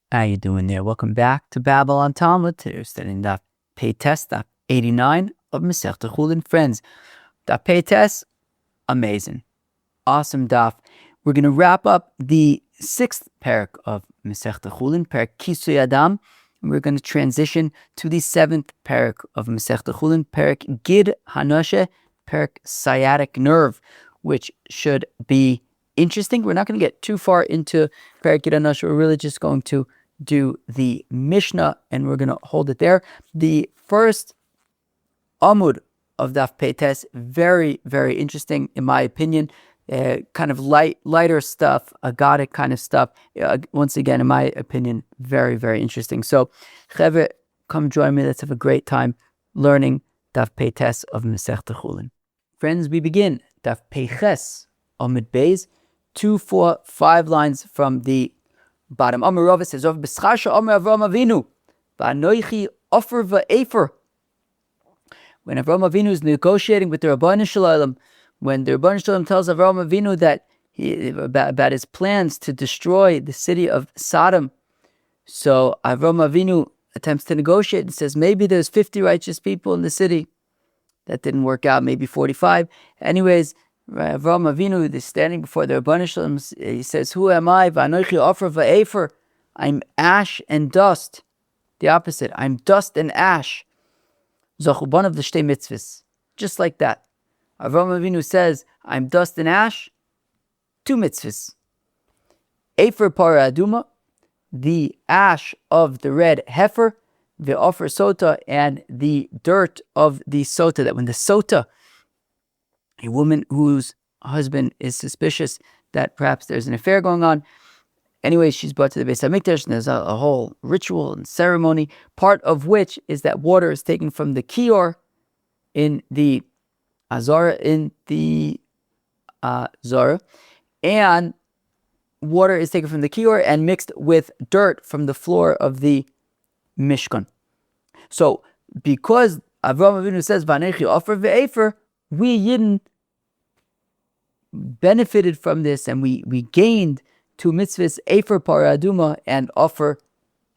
How you doing there? Welcome back to Babble on Talmud. Today we're studying Daf Peites, Daf 89 of Masechta Chullin. Friends, Daf Peites, amazing. Awesome Daf. We're going to wrap up the 6th parak of Masechta Chullin, parak kisui hadam, and we're going to transition to the 7th parak of Masechta Chullin, parak gid hanasheh, parak sciatic nerve, which should be interesting. We're not going to get too far into parak gid hanasheh. We're really just going to do the Mishnah, and we're going to hold it there. The first Amud of Daf Peites, very, very interesting in my opinion. Kind of lighter stuff, Agadata kind of stuff. Once again, in my opinion, very, very interesting. So, Chevre, come join me. Let's have a great time learning Daf Peites of Masechta Chullin. Friends, we begin Daf Peiches Amud Beis, 2, 4, 5 lines from the bottom. Amar Rava says, "Of B'schasha Amar Avram Avinu, V'anoichi Offer V'Efer." When Avram Avinu is negotiating with the Rabbanan Shalom, when the Rabbanan Shalom tells Avram Avinu that about his plans to destroy the city of Sodom, so Avram Avinu attempts to negotiate and says, maybe there's 50 righteous people in the city. That didn't work out, maybe 45. Anyways, Avram Avinu is standing before the Rabbanan Shalom. He says, "Who am I? V'anoichi offer v'efer." I'm ash and dust. The opposite. I'm dust and ash. Zachuban of the shtei mitzvahs. Just like that. Avram Avinu says, I'm dust and ash. 2 mitzvahs. Efer para aduma, the ash of the red heifer, the offer sota, and the dirt of the sota. That when the sota, a woman whose husband is suspicious that perhaps there's an affair going on, anyway, she's brought to the Beis HaMikdash, and there's a whole ritual and ceremony, part of which is that water is taken from the kior in the Azara, and water is taken from the kior and mixed with dirt from the floor of the Mishkan. So, because Avraham Avinu says, "V'anechi offer ve'efer," we Yidden benefited from this, and we gained 2 mitzvahs, efer para aduma and offer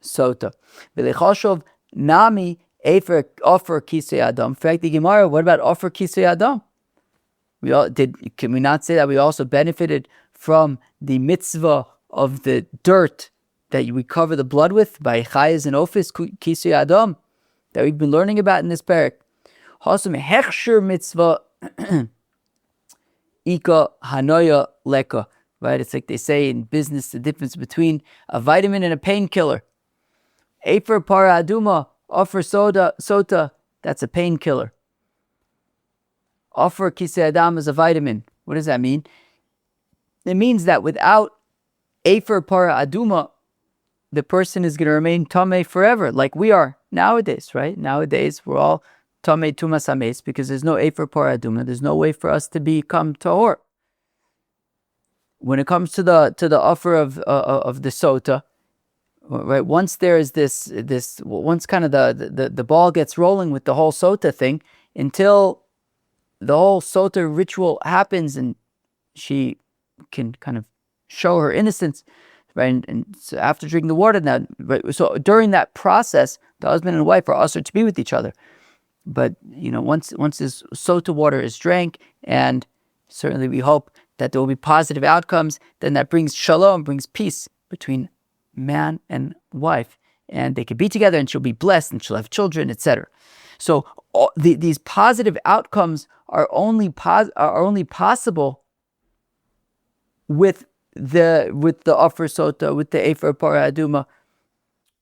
sota. V'lechashov nami efer offer kisui hadam. In fact, the Gemara, what about offer kisui hadam? Can we not say that we also benefited from the mitzvah of the dirt that we cover the blood with by chayes and ofis kisui hadam that we've been learning about in this parak? Hasum hechsher mitzvah ika hanoya leka. Right? It's like they say in business, the difference between a vitamin and a painkiller. Efer para aduma, offer sota, that's a painkiller. Offer kisui hadam is a vitamin. What does that mean? It means that without efer para aduma, the person is going to remain tamei forever, like we are nowadays, right? Nowadays, we're all tamei tumas hames because there's no efer para aduma. There's no way for us to become tahor. When it comes to the offer of the sota, right? Once there is this once kind of the ball gets rolling with the whole sota thing, until the whole sota ritual happens and she can kind of show her innocence, right? And so after drinking the water, now, right? So during that process, the husband and wife are also to be with each other. But once this sota water is drank, and certainly we hope that there will be positive outcomes, then that brings shalom, brings peace between man and wife, and they can be together, and she'll be blessed, and she'll have children, etc. So these positive outcomes are only possible with the offer sota, with the efer para aduma,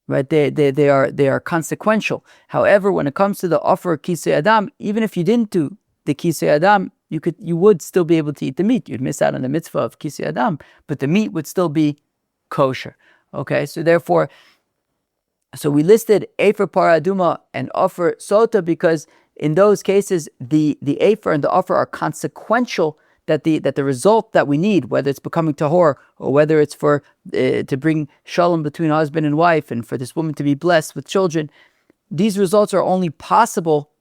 right? They are consequential. However, when it comes to the offer kisui hadam, even if you didn't do the kisui hadam, you would still be able to eat the meat. You'd miss out on the mitzvah of kisui hadam, but the meat would still be kosher. Okay, so therefore, we listed efer para aduma and offer sota because in those cases the efer and the offer are consequential. That the result that we need, whether it's becoming tahor or whether it's for to bring shalom between husband and wife and for this woman to be blessed with children, these results are only possible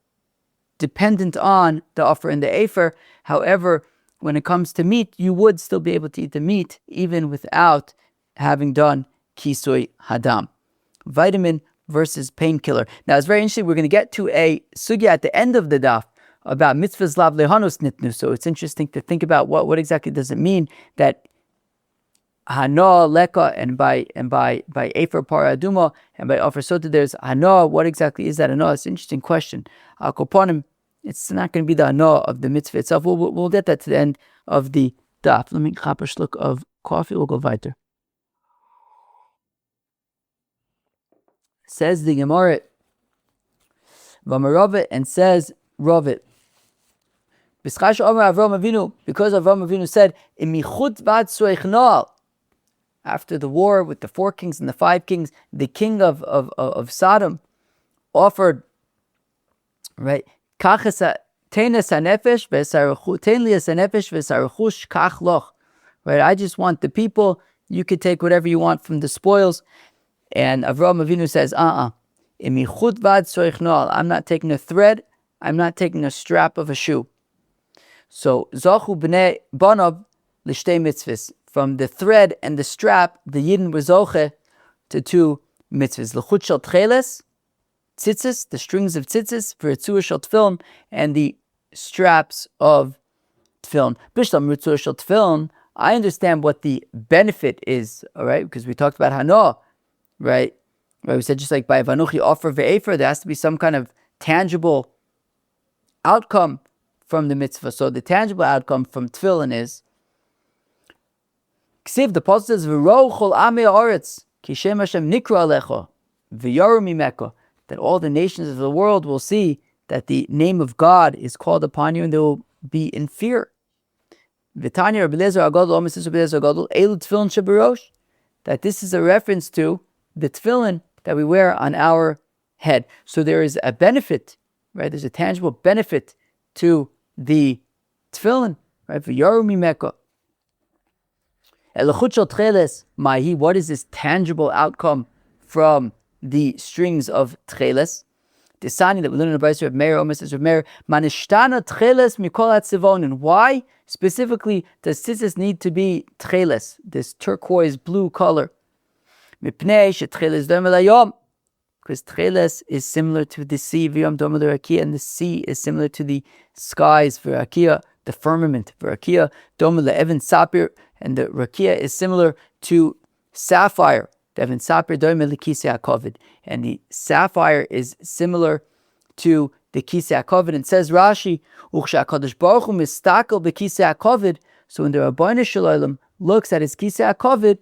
dependent on the offer and the efer. However, when it comes to meat, you would still be able to eat the meat even without having done kisui hadam. Vitamin versus painkiller. Now it's very interesting. We're going to get to a sugya at the end of the daf about mitzvahs lav lehanus nitnu. So it's interesting to think about what exactly does it mean that hana'ah leka and by efer paraduma and by offer sota there's hana'ah. What exactly is that hana'ah? It's an interesting question. Koponim, it's not going to be the hana'ah of the mitzvah itself. We'll get that to the end of the daf. Let me chap a shluck of coffee. We'll go weiter. Says the Gemara, V'amaravet, and says Ravet, B'schash Omer Avram Avinu, because Avram Avinu said, Imichut vad suechnal, after the war with the 4 kings and the 5 kings, the king of Sodom offered, right, Kachas tenes hanefesh v'saruchu, ten lias hanefesh v'saruchush kach loch, right, I just want the people, you could take whatever you want from the spoils. And Avraham Avinu says, Imichut vad soichnol, I'm not taking a thread, I'm not taking a strap of a shoe. So, Zachu b'nei banav l'shtei mitzvahs. From the thread and the strap, the Yidden were zoche to 2 mitzvahs. L'chut shel tcheles, tzitzis, the strings of tzitzis, v'ritzua shel tefillin, and the straps of tefillin. Bishlam ritzua shel tefillin, I understand what the benefit is, all right, because we talked about hana'ah. Right? We said just like by Vanuchi offer ve'efer, there has to be some kind of tangible outcome from the mitzvah. So the tangible outcome from tefillin is Ksiv, the Pasuk says, V'ro chol amei haaretz, ki shem Hashem nikra alecha, v'yaru mimeka, that all the nations of the world will see that the name of God is called upon you and they will be in fear. V'tanya Rabbi Eliezer Agadol, Omer Rabbi Eliezer Agadol, Elu tefillin sheberosh, that this is a reference to the tefillin that we wear on our head. So there is a benefit, right? There's a tangible benefit to the tefillin, right? V'yaru mimeka. Elachut shel tcheles mahi. What is this tangible outcome from the strings of tcheles? The sani that we learn in the Brayso of Meir, Omer says of Meir, manishtana tcheles mikol hatzivonin. Why specifically does tzitzis need to be tcheles, this turquoise blue color? Mipnei shetcheles dome layom, because tcheles is similar to the sea, v'yom dome l'rakia, and the sea is similar to the skies, v'rakia, the firmament, v'rakia dome le'evan sapir, and the rakia is similar to sapphire. The evan sapir dome l'kisei hakovid, and the sapphire is similar to the kisei hakovid. And says Rashi, uchsha'kadosh baruch hu mistakel b'kisei hakovid. So when the Rabbeinu Shalom looks at his kisei hakovid,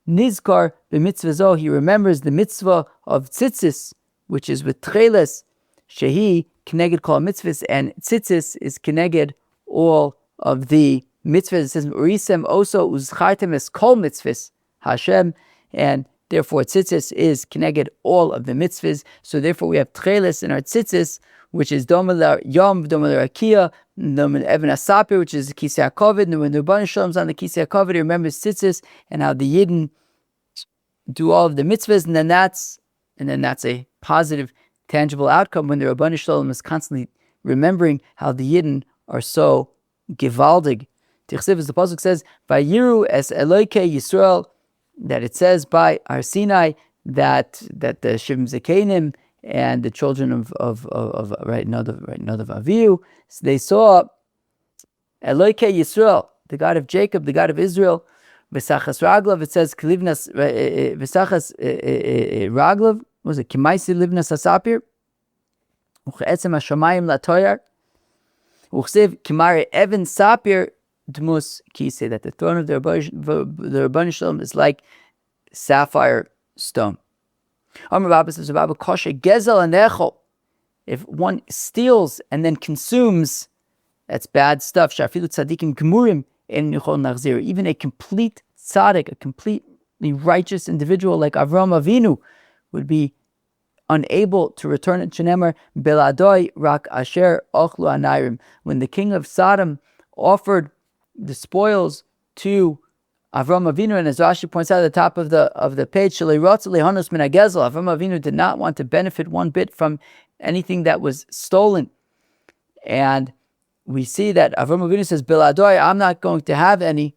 Nizkar b'mitzvah, he remembers the mitzvah of tzitzis, which is with tcheles, shehi keneged kol mitzvahs, and tzitzis is keneged all of the mitzvahs. It says urisem oso uzchartem es kol mitzvahs Hashem, and therefore tzitzis is keneged all of the mitzvahs. So therefore we have tcheles in our tzitzis, which is domel yom, domel rakia, domel even asapir, which is the kisei hakovid. And when the Rebbeinu Shalom's on the kisei hakovid, he remembers tzitzis and how the Yidden do all of the mitzvahs, and then that's a positive, tangible outcome when the Rebbeinu Shalom is constantly remembering how the Yidden are so givaldig. Tichsiv, as the pasuk says, "Vayiru es Eloke Yisrael," that it says by Har Sinai that the Shivim Zakenim and the children of Nadav Avihu, so they saw Eloke Yisrael, the God of Jacob, the God of Israel. V'sachas raglav, it says kilivnas v'sachas raglav. Was it kimaisi livnas asapir? Uchetzem hashamayim latoyar. Uchsev kimare even sapir dmus kisei, that the throne of the Rebbeinu Shalom is like sapphire stone. Amar Babble says, Babble kosher gezel and echol. If one steals and then consumes, that's bad stuff. Shafilu tzadikim gemurim en nichol nachzir. Even a complete tzaddik, a completely righteous individual like Avraham Avinu, would be unable to return it. Shenemar beladoi rak asher ochlu anayrim. When the king of Sodom offered the spoils to Avraham Avinu, and as Rashi points out at the top of the page, Avram Avinu did not want to benefit one bit from anything that was stolen. And we see that Avraham Avinu says, Biladoi, I'm not going to have any.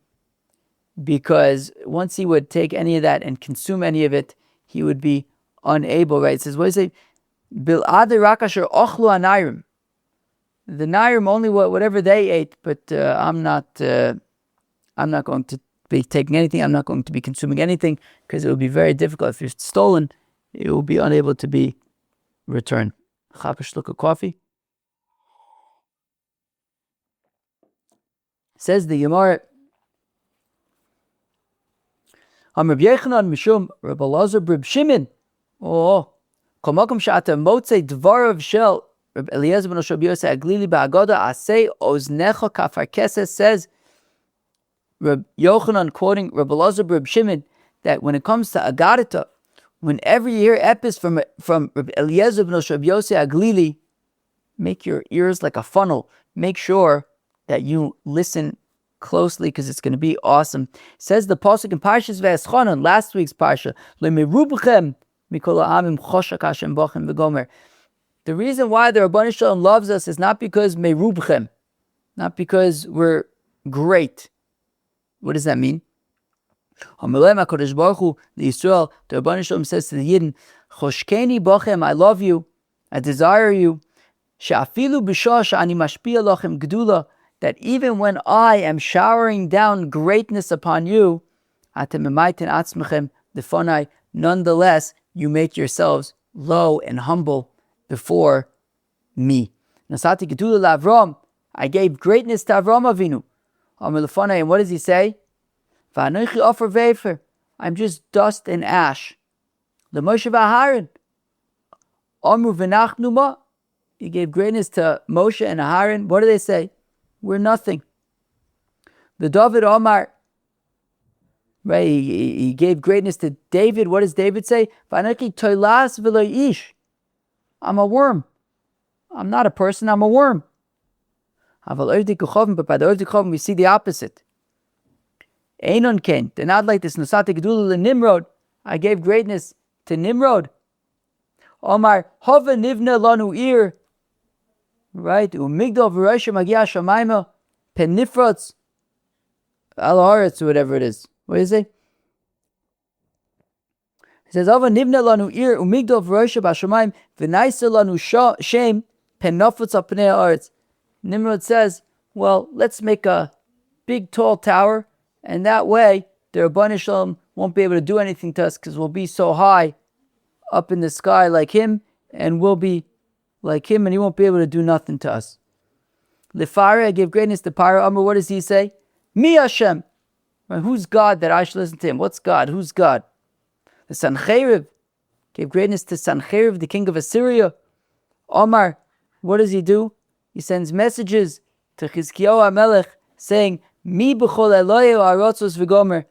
because once he would take any of that and consume any of it, he would be unable, right? It says, what does it say? Bil'ad rakasher ochlu anayrim. The Nairim only whatever they ate, but I'm not going to be taking anything. I'm not going to be consuming anything, because it will be very difficult. If it's stolen, it will be unable to be returned. Chapish look of coffee. Says the Gemara, Reb Yechanan mishum Reb Elazar Reb Shimon. Oh, komakom shata motzei dvarav shel Reb Eliezer ben Oshob Yosef Aglili ba'Agadata asay oznecha kafar keses. Says Reb Yochanan, quoting Reb Elazar Reb Shimon, that when it comes to Agadata, whenever you hear epis from Reb Eliezer ben Oshob Yosef Aglili, make your ears like a funnel. Make sure that you listen closely, because it's going to be awesome. Says the pasuk in Parshas V'eschanan, last week's parsha, le'merubchem mikol ha'amim choshak Hashem bochem v'gomer. The reason why the Rabban Shalom loves us is not because merubchem, not because we're great. What does that mean? Hamelem HaKadosh Baruch Hu, the Yisrael, the Rabban Shalom says to the Yidden, choshkeni bochem, I love you, I desire you, she'afilu b'shah she'ani mashpia lochem gedula, that even when I am showering down greatness upon you, nonetheless, you make yourselves low and humble before me. I gave greatness to Avram Avinu. And what does he say? I'm just dust and ash. He gave greatness to Moshe and Aharon. What do they say? We're nothing. The David Omar, right? He gave greatness to David. What does David say? I'm a worm. I'm not a person, I'm a worm. But by the Oivdei we see the opposite. Einon Ken, they're not like this. Nimrod, I gave greatness to Nimrod. Omar, Hova Nivna Lanu Ir, right? Umigdal v'Rosh Magia Shamayma Penifrots Al Haaretz, or whatever it is. What is it? It says, Ava Nivna Lanu Ir Umigdal v'Rosh Bashamayim V'Naisa Lanu Shem Penofutz Al Pnei Haaretz. Nimrod says, well, let's make a big tall tower, and that way the Rabban Shalom won't be able to do anything to us, because we'll be so high up in the sky like him, and we'll be like him, and he won't be able to do nothing to us. Lefare, I gave greatness to Paro. Amr, what does he say? Mi Hashem. Right, who's God that I should listen to him? What's God? Who's God? The Sancheriv gave greatness to Sancheriv, the king of Assyria. Omar, what does he do? He sends messages to Chizkiyahu HaMelech saying, Mi b'chol Eloheinu arotzos v'gomer.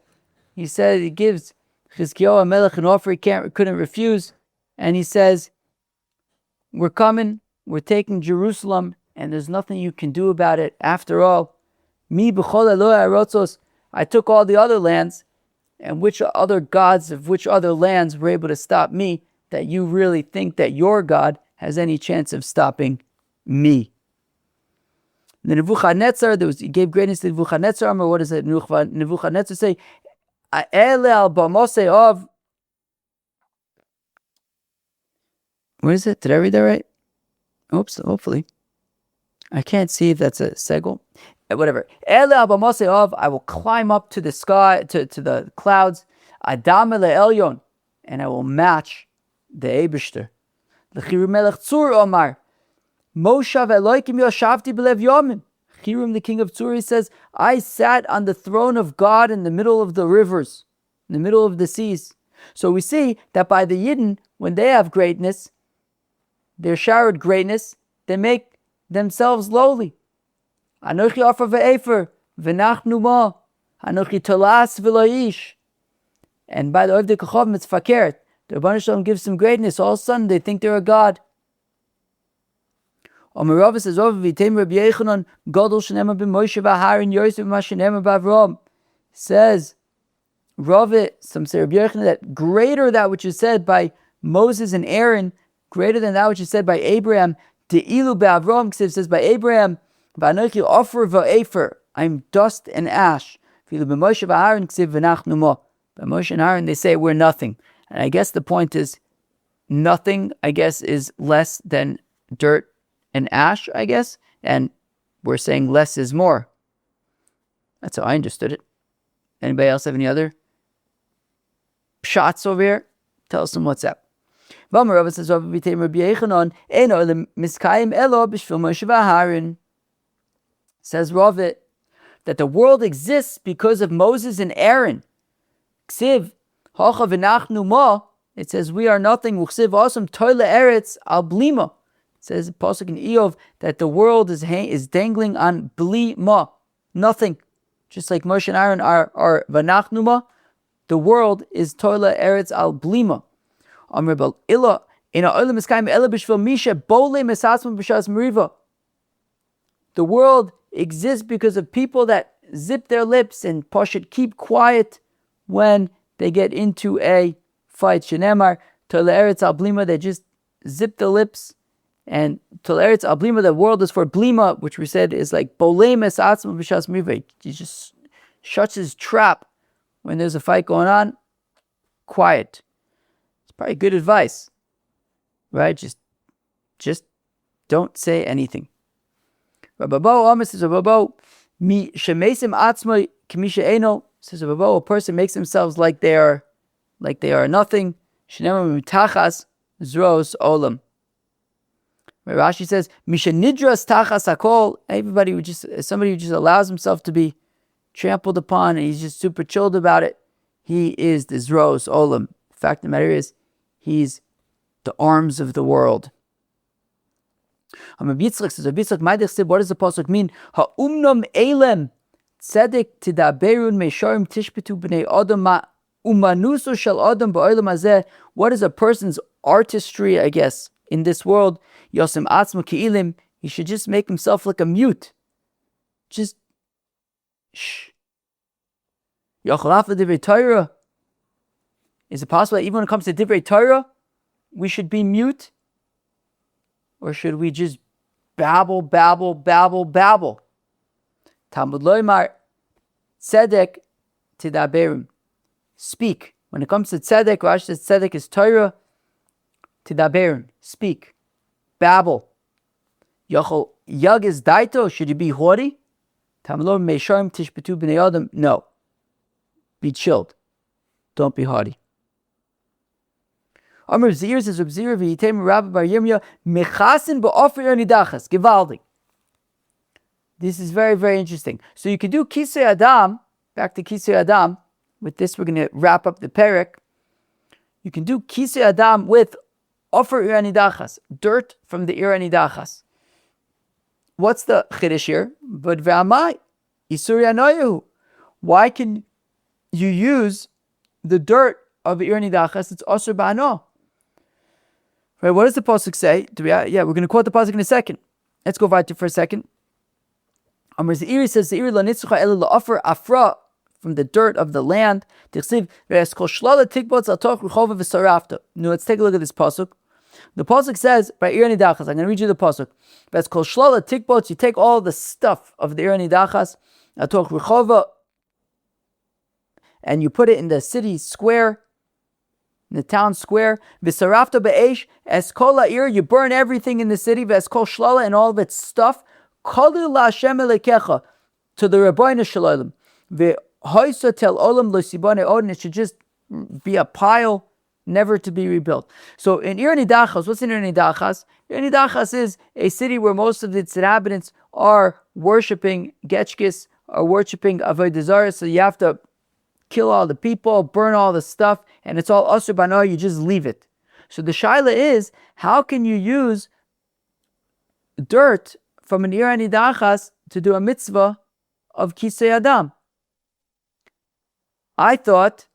He said, he gives Chizkiyahu HaMelech an offer he couldn't refuse, and he says, we're coming, we're taking Jerusalem, and there's nothing you can do about it. After all, Mi b'chol Eloheinu arotzos, I took all the other lands, and which other gods of which other lands were able to stop me, that you really think that your God has any chance of stopping me? The Nebuchadnezzar, he gave greatness to Nebuchadnezzar. What does it? Nebuchadnezzar say? What is it? Did I read that right? Oops, hopefully. I can't see if that's a segul. Whatever. I will climb up to the sky, to the clouds. Adam elyon, and I will match the Eibishter. L'chiru melech tzur omar. Moshav Eloikim Yoshavti B'lev Yomim. Hiram, the king of Tzur, says, I sat on the throne of God in the middle of the rivers, in the middle of the seas. So we see that by the Yidden, when they have greatness, they're showered greatness, they make themselves lowly. Anochi Ofar Ve'efer, V'nachnu Ma, Anochi Tolas V'loish. And by the Oivdei Kochavim, it's Fakert. The Rebbeinu Shalom gives them greatness. All of a sudden, they think they're a god. Omer says, "V'yitem Rabbi Yechanan Gadol Shenema b'Moshe v'Aharon Yosef v'Mashenema b'Avram." Says Rava, some say Rabbi Yechanan, that greater that which is said by Moses and Aaron, greater than that which is said by Abraham. De'ilu b'Avram, because it says by Abraham, "V'anochi offer v'efer," I'm dust and ash. By Moshe and Aaron, they say we're nothing. And I guess the point is, nothing, I guess, is less than dirt and ash, I guess. And we're saying less is more. That's how I understood it. Anybody else have any other shots over here? Tell us them what's up. Says Rav that the world exists because of Moses and Aaron. It says we are nothing. It says pasuk in Eov that the world is dangling on blima, nothing. Just like Moshe and Aaron are vanachnuma, the world is toile eretz al blima. The world exists because of people that zip their lips and should keep quiet when they get into a fight. Shenemar toile eretz al blima, they just zip the lips. And toile eretz al blima, the world is for blima, which we said is like bolei mesatzma b'shas miriva. He just shuts his trap when there's a fight going on. Quiet. It's probably good advice, right? Just don't say anything. Rababo Amos says, Rababo, mi shemesim atzmai kamisha eno, says Rababo, a person makes themselves like they are nothing. Shenema mitachas zros olam. Rashi says, misha nidras tachas hakol, somebody who just allows himself to be trampled upon and he's just super chilled about it. He is the zros olam. The fact of the matter is, he's the arms of the world. Yitzchak says, what does the pasuk mean? Ha'umnom elem tzedek tidaberun meisharim tishpetu b'nei adam umanuso shel adam ba'olam hazeh. What is a person's artistry, I guess, in this world? Yosem atzmo ki'ilim. He should just make himself like a mute. Just shh. Yachalaf divrei Torah. Is it possible that even when it comes to divrei Torah, we should be mute? Or should we just babble? Talmud loymar tzedek tidaberim. Speak. When it comes to tzedek, Rashi says tzedek is Torah. Tidaberim. Speak. Babble. Yachol yag is daito. Should you be haughty? Talmud loymar meisharim tishpetu b'nei adam. No. Be chilled. Don't be haughty. Amr Zir says, Zir v'yitem Rabbi Bar Yirmiyah mechasin ba'ofer nidachas. Givaldi. This is very, very interesting. So you can do kisui hadam, back to kisui hadam. With this, we're going to wrap up the perek. You can do kisui hadam with ofer nidachas, dirt from the nidachas. What's the chiddush here? But v'amai issurei anoyahu. Why can you use the dirt of nidachas? It's osur ba'ano. Right, what does the pasuk say? We're going to quote the pasuk in a second. Let's go right to for a second. Amr Zeiri says, Zeiri lo nitzucha elu la'ofer afra, from the dirt of the land. Now let's take a look at this pasuk. The pasuk says, by nidachas, I'm going to read you the pasuk. You take all the stuff of the nidachas, and you put it in the city square, in the town square. V'sarafta be'esh eskol ha'ir, you burn everything in the city. V'eskol shlala, and all of its stuff. Kalu la'Hashem elekecha, to the Rabbeinu Shalom. V'hoisa tel olam lo sibane od, and it should just be a pile, never to be rebuilt. So in Ir Nidachas, what's in Ir Nidachas? Ir Nidachas is a city where most of its inhabitants are worshipping Getchkis, are worshipping Avodah Zarah, so you have to kill all the people, burn all the stuff, and it's all asur bano, you just leave it. So the shaila is, how can you use dirt from an Ir Nidachas to do a mitzvah of kisui hadam? I thought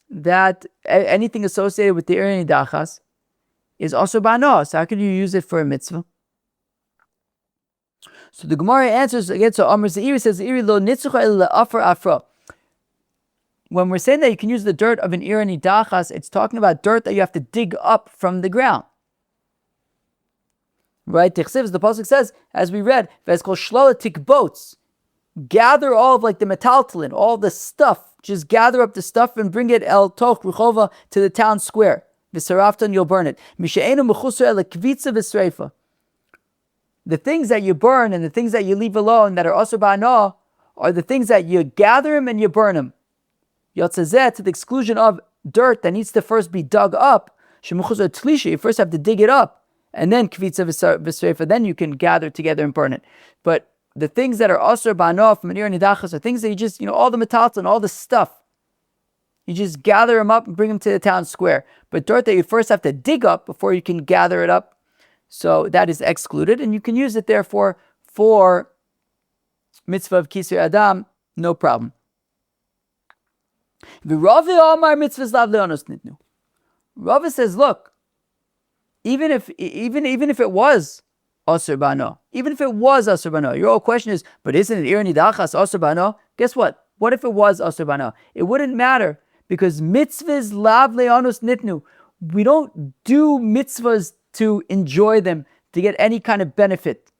that anything associated with the Ir Nidachas is asur bano, so how can you use it for a mitzvah? So the Gemara answers again, so Amr Zeiri says, Iri lo nitzucha ela afar afra. When we're saying that you can use the dirt of an Ir Nidachas, it's talking about dirt that you have to dig up from the ground. Right? The pasuk says, as we read, "V'eskol shlola tikbots." gather all of like the metaltalin, all the stuff. Just gather up the stuff and bring it el toch ruchova to the town square. V'sarafta, and you'll burn it. Mishe'enu mechusar el kvitza v'sreifa. The things that you burn and the things that you leave alone that are also ba'anah are the things that you gather them and you burn them. Yotzazeh, to the exclusion of dirt that needs to first be dug up. Shemuchusar tlisha, you first have to dig it up, and then kvitza v'sreifa, then you can gather together and burn it. But the things that are also ba'anah from manir nidachas are things that you just, all the metaltal and all the stuff, you just gather them up and bring them to the town square. But dirt that you first have to dig up before you can gather it up, so that is excluded, and you can use it therefore for mitzvah of kisui hadam, no problem. Rava says, look, even if it was asur ba'anah, even if it was asur ba'anah, your whole question is, but isn't it ir nidachas asur ba'anah? Guess what? What if it was asur ba'anah? It wouldn't matter, because mitzvahs lav le'anus nitnu. We don't do mitzvahs to enjoy them, to get any kind of benefit.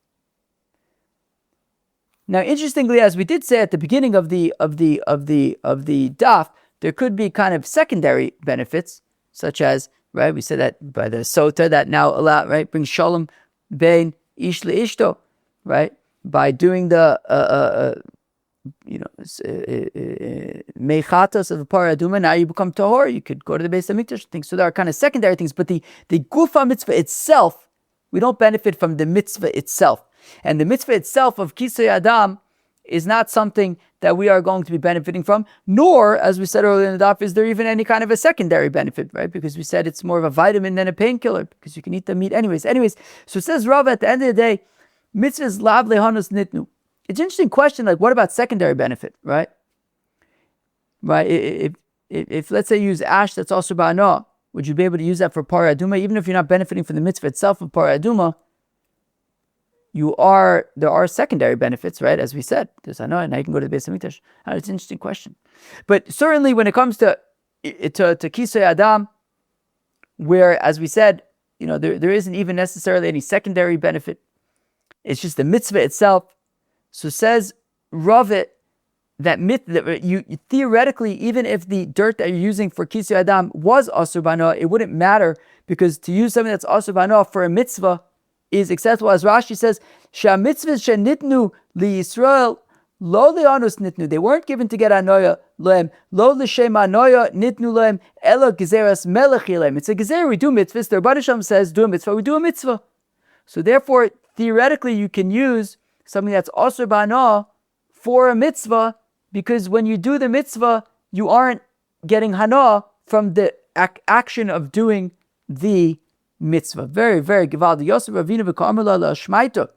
Now, interestingly, as we did say at the beginning of the daf, there could be kind of secondary benefits, such as, right, we said that by the sota that now allow, right, brings shalom bein ish leishto, right, by doing the mechatas of a paraduma, now you become tahor, you could go to the base of mikdash things. So there are kind of secondary things, but the gufa mitzvah itself, we don't benefit from the mitzvah itself. And the mitzvah itself of kisui hadam is not something that we are going to be benefiting from, nor, as we said earlier in the daf, is there even any kind of a secondary benefit, right? Because we said it's more of a vitamin than a painkiller, because you can eat the meat anyways. So it says Rava at the end of the day, mitzvahs lav lehanus nitnu. It's an interesting question, like what about secondary benefit, right? Right, if let's say you use ash that's also ba'anah, would you be able to use that for para aduma, even if you're not benefiting from the mitzvah itself of para aduma? There are secondary benefits, right? As we said, there's hana'ah, and now you can go to the base of mikdash. It's an interesting question, but certainly when it comes to kisui hadam, where, as we said, there isn't even necessarily any secondary benefit. It's just the mitzvah itself. So says Ravit that you theoretically, even if the dirt that you're using for kisui hadam was asur ba'anah, it wouldn't matter, because to use something that's asur ba'anah for a mitzvah is acceptable. As Rashi says, "Sha mitzvahs shenitnu liYisrael lo le'anus nitnu." They weren't given to get anoya loem, lo l'shem anoya nitnu loem, ela gezeras melech yilem. It's a gezer. We do mitzvahs. The Rebbe Shalom says, "Do a mitzvah." We do a mitzvah. So therefore, theoretically, you can use something that's asur ba'anah for a mitzvah, because when you do the mitzvah, you aren't getting hana'ah from the action of doing the mitzvah. Very, very givaldi. Yosef Ravina v'Karmela la'ashmaita.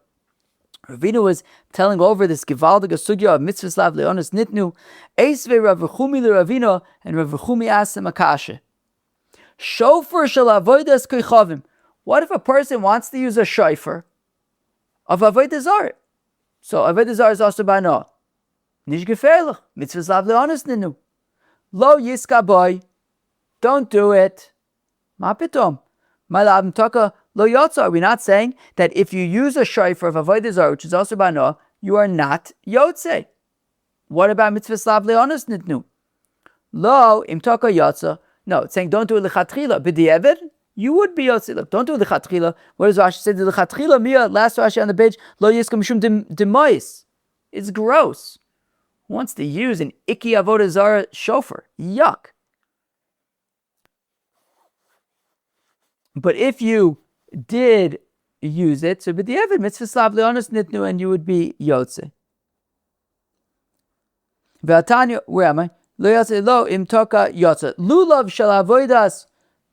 Ravina was telling over this givaldi sugya of mitzvahs lav le'onis nitnu. Eisvei Rav Rechumi l'Ravina, and Rav Rechumi asked him a kasha. Shofar shel avodas koichavim. What if a person wants to use a shofar of avodah zarah? So avodah zarah is also ba'anah. Nish gefährlich. Mitzvahs lav le'onis nitnu. Lo yiska boy. Don't do it. Ma pitom. Are we not saying that if you use a shofar of avodah zarah, which is also ba'anah, you are not yotze? What about mitzvah lav le'onis nitnu? Lo imtaka yotza. No, it's saying don't do it lechatchila. B'di'evid, you would be yotze. Look, don't do it lechatchila. What does Rashi say? The lechatchila mia, last Rashi on the page, lo yiska mishum demois. It's gross. Who wants to use an icky avodah zarah shofar? Yuck. But if you did use it, so b'di'evid mitzvah lav le'onis nitnu, and you would be yotze. V'atanya, where am I? Lo yotze lo imtoka yotze. Lulav shel avodas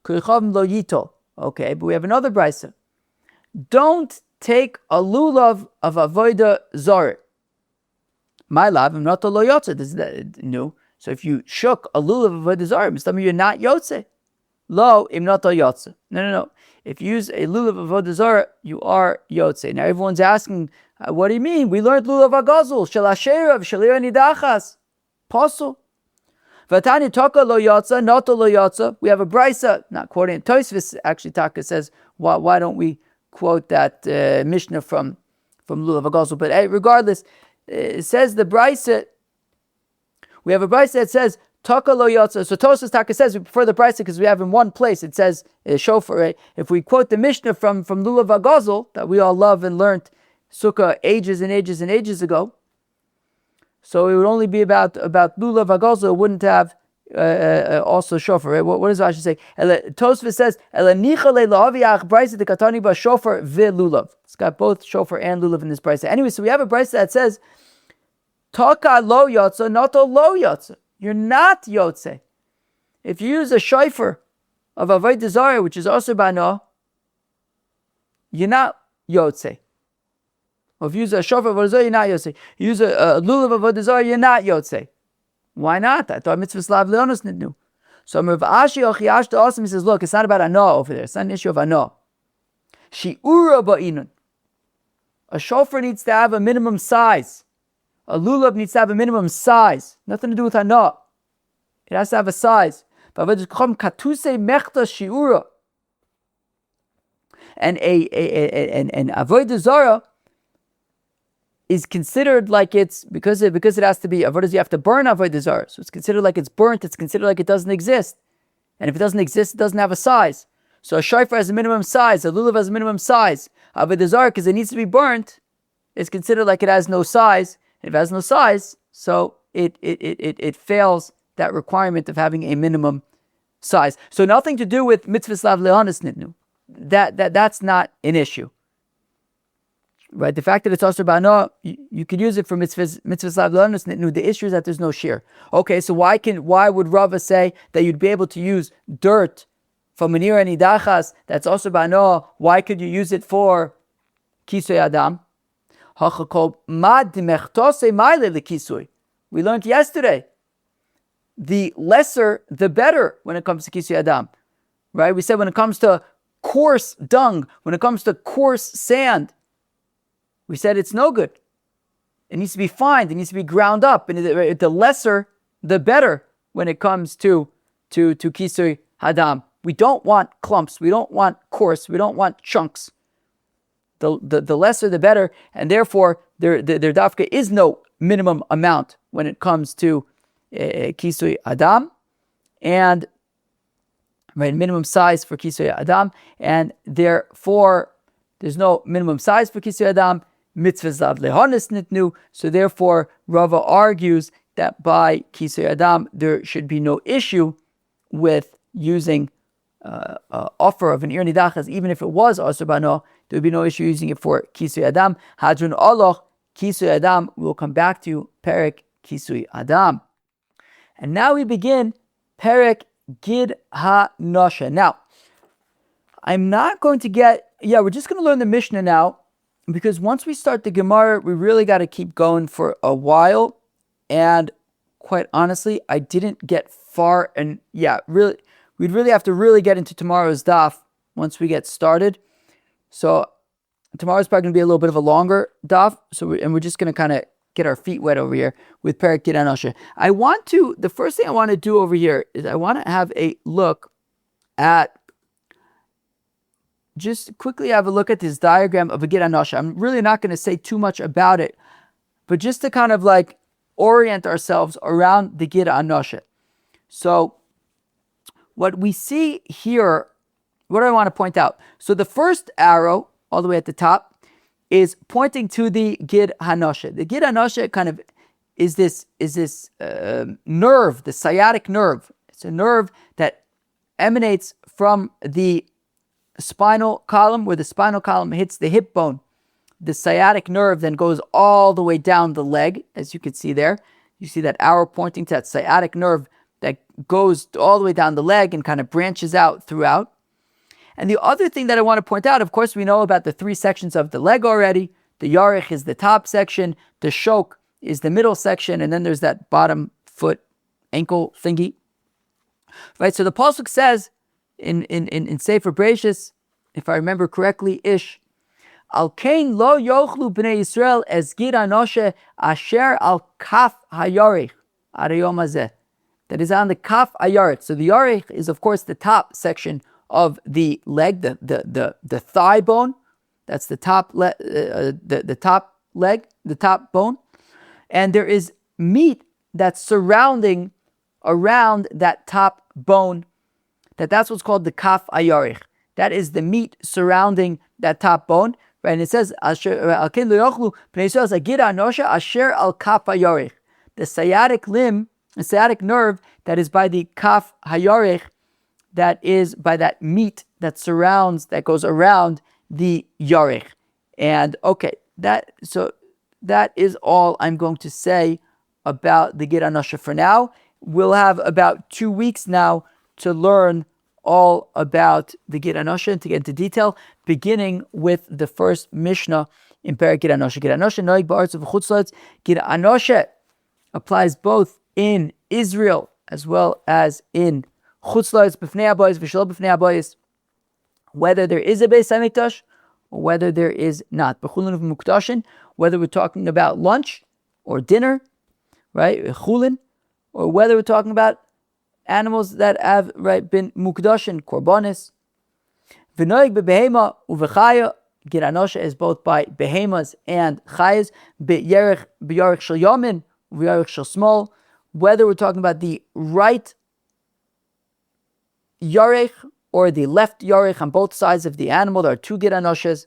koichavim lo yitol. Okay, but we have another brisa. Don't take a lulav of avodah zarah. My lav imnoto lo yotze. This is new. So if you shook a lulav of avodah zarah, some you're not yotze. Lo imnoto yotze. No. If you use a lulav of avodah zarah, you are yotze. Now everyone's asking, what do you mean? We learned lulav agazul, shel asherav, shel nidachas, pasul. Vatani toka lo yotze, noto lo yotze. We have a brisa, not quoting it. Tosfos actually Taka says, why don't we quote that Mishnah from lulav agazul? But regardless, it says the Brisa. We have a Brisa that says Taka lo yotza. So Tosfos Taka says we prefer the Brisa because we have in one place it says shofar. Right? If we quote the Mishnah from Lulav Agazel that we all love and learned Sukkah ages and ages and ages ago, so it would only be about Lulav Agazel. It wouldn't have also shofar. Right? What does Rashi say? Tosfos says Ela nichale la'avi ach Brisa de katani ba shofar ve'lulav. It's got both shofar and lulav in this Brisa. Anyway, so we have a Brisa that says Taka lo yotza, not a lo yotza. You're not yotze. If you use a shofar of avodah zarah, which is also bano, you're not yotze. Or if you use a shofar of avodah zarah, you're not yotze. You use a lulav of avodah zarah, you're not yotze. Why not? I thought Mitzvas lav leonos nidnu. So Rav Ashi Ochiash to Awesome, he says, look, it's not about hana'ah over there. It's not an issue of hana'ah. Shi'ura ba'inun. A shofar needs to have a minimum size. A lulav needs to have a minimum size. Nothing to do with hana'ah. It has to have a size. And an avodah zarah is considered like it's because it has to be avodah. You have to burn avodah zarah, so it's considered like it's burnt. It's considered like it doesn't exist. And if it doesn't exist, it doesn't have a size. So a shofar has a minimum size. A lulav has a minimum size. Avodah zarah, because it needs to be burnt, is considered like it has no size. If it has no size, so it fails that requirement of having a minimum size. So nothing to do with mitzvahs lav lehanis nidnu. That's not an issue, right? The fact that it's also bano, you could use it for mitzvahs lav lehanis nidnu. The issue is that there's no shear. Okay, so why would Rava say that you'd be able to use dirt from manira and idachas that's also bano? Why could you use it for kisui hadam? We learned yesterday, the lesser, the better when it comes to kisui hadam, right? We said when it comes to coarse dung, when it comes to coarse sand, we said it's no good. It needs to be fined, it needs to be ground up, and the lesser, the better when it comes to kisui hadam. We don't want clumps, we don't want coarse, we don't want chunks. The lesser the better, and therefore there dafka is no minimum amount when it comes to kisui hadam, and right, minimum size for kisui hadam, and therefore there's no minimum size for kisui hadam. Mitzvahs lav lehanis nitnu. So therefore Rava argues that by kisui hadam there should be no issue with using offer of an ir nidachas, even if it was also bano. There would be no issue using it for kisui hadam. Hadrun oloch kisui hadam. We will come back to Perek kisui hadam. And now we begin Perek gid hanasheh. Now, I'm not going to we're just going to learn the Mishnah now, because once we start the Gemara, we really got to keep going for a while. And quite honestly, I didn't get far. And we'd really have to really get into tomorrow's daf once we get started. So tomorrow's probably going to be a little bit of a longer daf. We're just going to kind of get our feet wet over here with Perek gid hanasheh. The first thing I want to do over here is I want to have a look at, just quickly have a look at this diagram of a gid hanasheh. I'm really not going to say too much about it, but just to kind of like orient ourselves around the gid hanasheh. So what we see here, what do I want to point out? So the first arrow, all the way at the top, is pointing to the gid hanasheh. The gid hanasheh kind of is this nerve, the sciatic nerve. It's a nerve that emanates from the spinal column, where the spinal column hits the hip bone. The sciatic nerve then goes all the way down the leg, as you can see there. You see that arrow pointing to that sciatic nerve that goes all the way down the leg and kind of branches out throughout. And the other thing that I want to point out, of course, we know about the three sections of the leg already. The yarech is the top section, the shok is the middle section, and then there's that bottom foot, ankle thingy. Right, so the pasuk says in Sefer Bereshis, if I remember correctly, ish, al kain lo yochlu bnei Yisrael es gid hanasheh asher al kaf hayarech arayom hazeh. That is on the kaf hayarech. So the yarech is, of course, the top section of the leg, the thigh bone. That's the top top leg, the top bone. and there is meat that's surrounding around that top bone, that's what's called the kaf hayarich. That is the meat surrounding that top bone, right? And it says, the sciatic limb, the sciatic nerve that is by the kaf hayarich, that is by that meat that goes around the yarich. And okay, that is all I'm going to say about the gid hanasheh for now. We'll have about 2 weeks now to learn all about the gid hanasheh and to get into detail, beginning with the first Mishnah in Perek Gid Hanasheh. Gid Hanasheh noig ba'aretz v'chutz la'aretz. Gid hanasheh applies both in Israel as well as in chutz la'aretz, b'fnei habayis v'shelo b'fnei habayis, whether there is a Beis Hamikdash or whether there is not. B'chulin v'mukdashin, whether we're talking about lunch or dinner, right? Chulin, or whether we're talking about animals that have been mukdashin, korbanis. V'noig b'behema u'v'chaya. Gid hanasheh is both by behemas and chayas. B'yarich shel yamin u'yarich shel small. Whether we're talking about the right yarech or the left yarech on both sides of the animal, there are 2 gid hanashehs.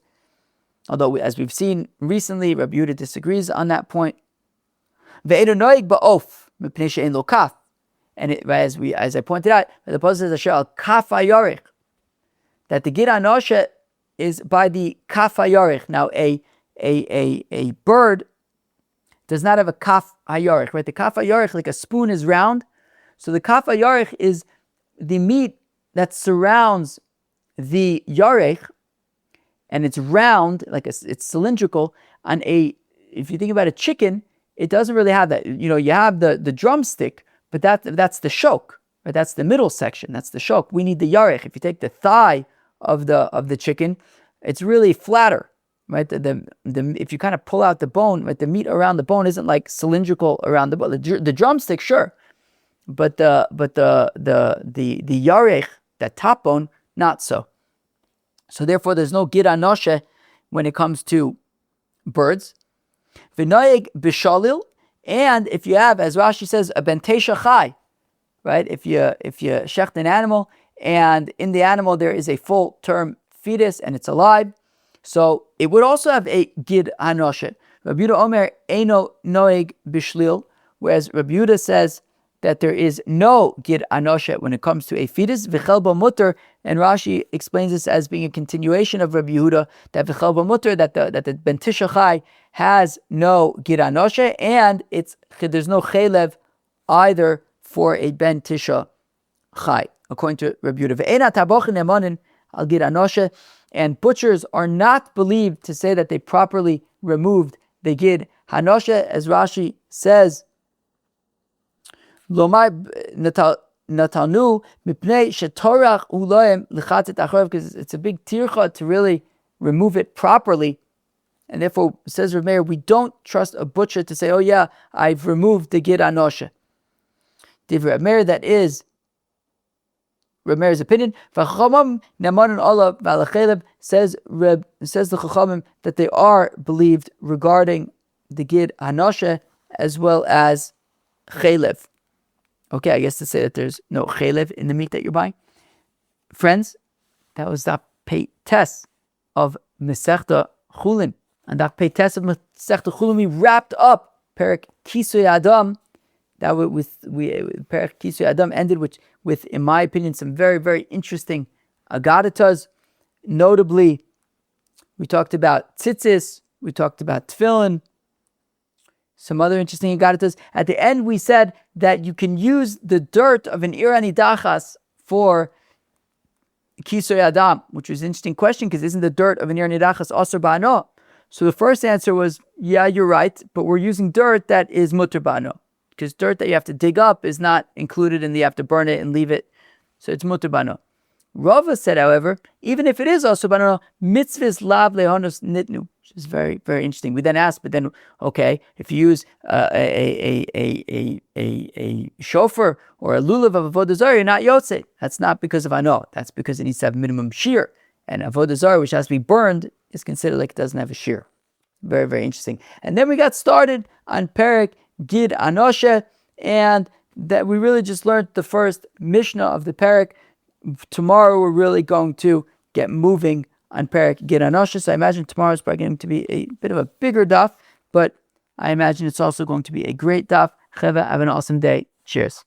Although, as we've seen recently, Rabbi Yehuda disagrees on that point. Ve'eino noig ba'of mipnei she'ein lo kaf. And as I pointed out, the Pasuk says asher al kaf hayarich, that the gid hanasheh is by the kaf hayarich. Now, a bird does not have a kaf hayarich, right? The kaf hayarich, like a spoon, is round. So the kaf hayarich is the meat that surrounds the yarech, and it's round, it's cylindrical. If you think about a chicken, it doesn't really have that. You have the drumstick, but that's the shok, right? That's the middle section. That's the shok. We need the yarech. If you take the thigh of the chicken, it's really flatter, right? If you kind of pull out the bone, right, the meat around the bone isn't like cylindrical around the bone. The drumstick, sure, but the yarech, that top bone, not so. So therefore, there's no gid hanasheh when it comes to birds. V'noeg b'shalil, and if you have, as Rashi says, a ben tesha chai, right? If you shecht an animal, and in the animal there is a full-term fetus and it's alive, so it would also have a gid hanasheh. Rabbi Yehuda Omer eino noeg b'shlil, whereas Rabbi Yehuda says that there is no gid hanasheh when it comes to a fetus. V'chel bo mutter, and Rashi explains this as being a continuation of Rabbi Yehuda, that v'chel bo mutter, that the ben tisha chai has no gid hanasheh, and there's no chelev either for a ben tisha chai, according to Rabbi Yehuda. Ve'ena tabochin emanin al gid hanasheh, and butchers are not believed to say that they properly removed the gid hanasheh, as Rashi says, Lomar natanu mipnei shetorach uloim lichatzit acharav, because it's a big tircha to really remove it properly, and therefore, says Rav Meir, we don't trust a butcher to say, "Oh yeah, I've removed the gid hanasheh." Divrei Rav Meir, that is Rav Meir's opinion. V'chachamim nemanon olav v'alacheleb, says the Chachamim that they are believed regarding the gid hanasheh as well as chelev. Okay, I guess to say that there's no chelev in the meat that you're buying. Friends, that was the pei tes of Masechta Chullin. And the pei tes of Masechta Chullin, we wrapped up Perek Kisui Adam. That Perek Kisui Adam ended with, in my opinion, some very, very interesting Agadatas. Notably, we talked about tzitzis, we talked about tefillin, some other interesting Agadatas. At the end, we said that you can use the dirt of an irani dachas for kisui adam, which was an interesting question, because isn't the dirt of an irani dachas also ba'ano? So the first answer was, yeah, you're right, but we're using dirt that is mutter ba'ano, because dirt that you have to dig up is not included and you have to burn it and leave it, so it's mutter ba'ano. Rava said, however, even if it is also ba'ano, mitzvahs lav lehonos nitnu, which is very, very interesting. We then asked, but then, okay, if you use a shofar or a lulav of avodah zarah, you're not yotze. That's not because of ano. That's because it needs to have minimum shear. And avodah zarah, which has to be burned, is considered like it doesn't have a shear. Very, very interesting. And then we got started on Perek Gid Hanasheh, and that we really just learned the first Mishnah of the Perek. Tomorrow we're really going to get moving on Perek Gid Hanasheh. So I imagine tomorrow is probably going to be a bit of a bigger daf, but I imagine it's also going to be a great daf. Cheva, have an awesome day. Cheers.